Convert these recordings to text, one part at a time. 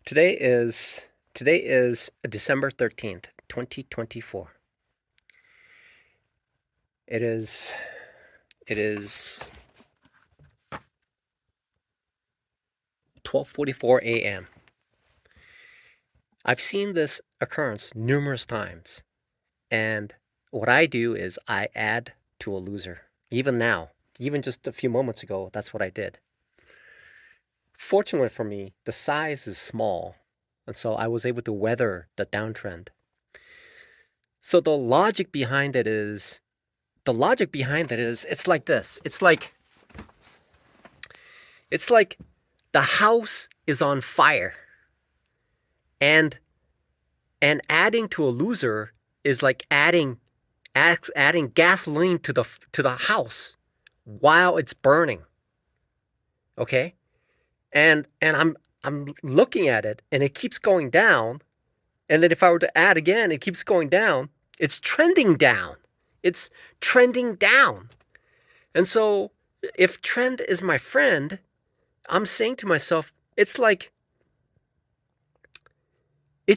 Today is today is December 13th, 2024. It is 12:44 a.m. I've seen this occurrence numerous times, and what I do is I add to a loser. Even now, even just a few moments ago, that's what I did. Fortunately for me, the size is small, and so I was able to weather the downtrend. So the logic behind it is it's like this. It's like the house is on fire, and adding to a loser is like adding gasoline to the house while it's burning. Okay? And I'm looking at it, and it keeps going down, and then if I were to add again, it keeps going down. It's trending down. It's trending down. And so if trend is my friend, I'm saying to myself, it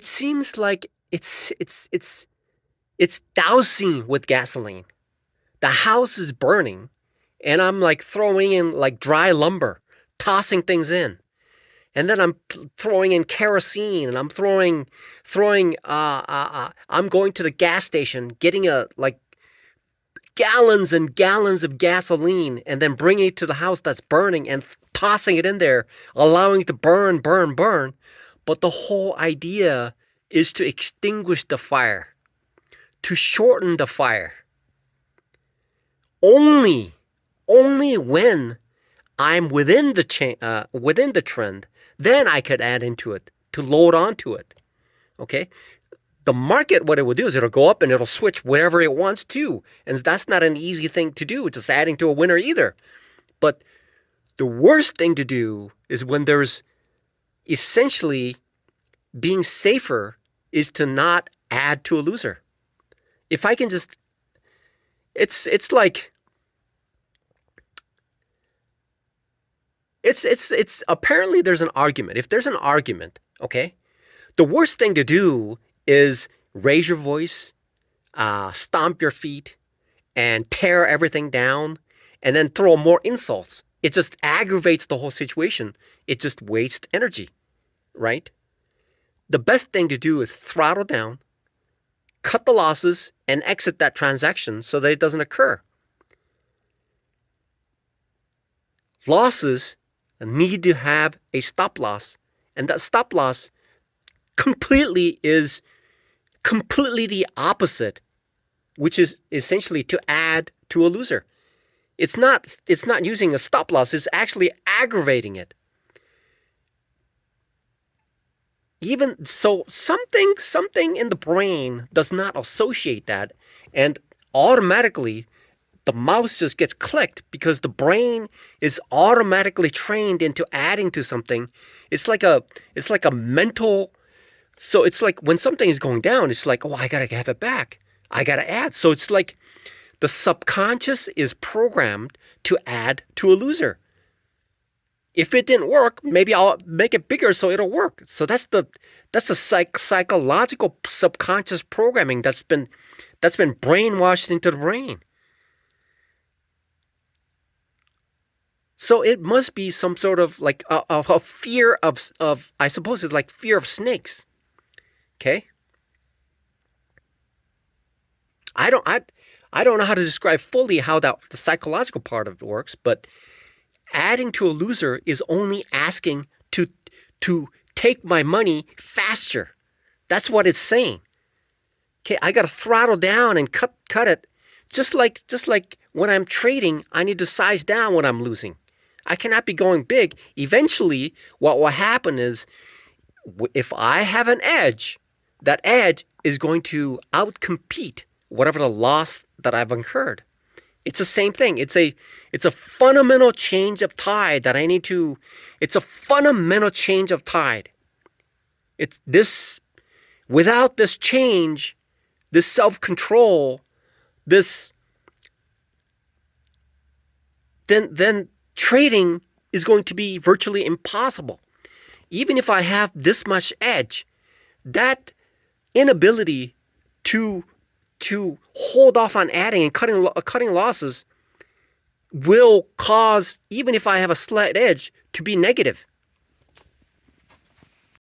seems like it's dousing with gasoline. The house is burning, and I'm like throwing in like dry lumber, tossing things in. And then I'm throwing in kerosene, and I'm going to the gas station, getting a like gallons and gallons of gasoline, and then bringing it to the house that's burning and tossing it in there, allowing it to burn, burn, burn. But the whole idea is to extinguish the fire, to shorten the fire. Only, only when I'm within the trend, then I could add into it to load onto it. Okay, the market, what it will do is it'll go up and it'll switch wherever it wants to, and that's not an easy thing to do. Just adding to a winner either. But the worst thing to do is when there's essentially being safer is to not add to a loser. If I can just, it's like it's apparently there's an argument. If there's an argument, okay, the worst thing to do is raise your voice, stomp your feet, and tear everything down, and then throw more insults. It just aggravates the whole situation. It just wastes energy, right? The best thing to do is throttle down, cut the losses, and exit that transaction so that it doesn't occur. Losses need to have a stop loss, and that stop loss completely is completely the opposite, which is essentially to add to a loser. It's not using a stop loss, it's actually aggravating it. Even so, something in the brain does not associate that, and automatically the mouse just gets clicked because the brain is automatically trained into adding to something. It's like a mental. So it's like when something is going down, it's like, oh, I gotta have it back. I gotta add. So it's like the subconscious is programmed to add to a loser. If it didn't work, maybe I'll make it bigger so it'll work. So that's the psychological subconscious programming that's been brainwashed into the brain. So it must be some sort of like a fear of I suppose it's like fear of snakes. Okay, I don't I I don't know how to describe fully how that the psychological part of it works, but adding to a loser is only asking to take my money faster. That's what it's saying. Okay, I got to throttle down and cut it. Just like when I'm trading, I need to size down when I'm losing. I cannot be going big. Eventually, what will happen is if I have an edge, that edge is going to outcompete whatever the loss that I've incurred. It's the same thing. It's a fundamental change of tide that I need to. It's a fundamental change of tide. It's this. Without this change, this self-control, this then trading is going to be virtually impossible. even if I have this much edge, that inability to hold off on adding and cutting losses will cause, even if I have a slight edge, to be negative.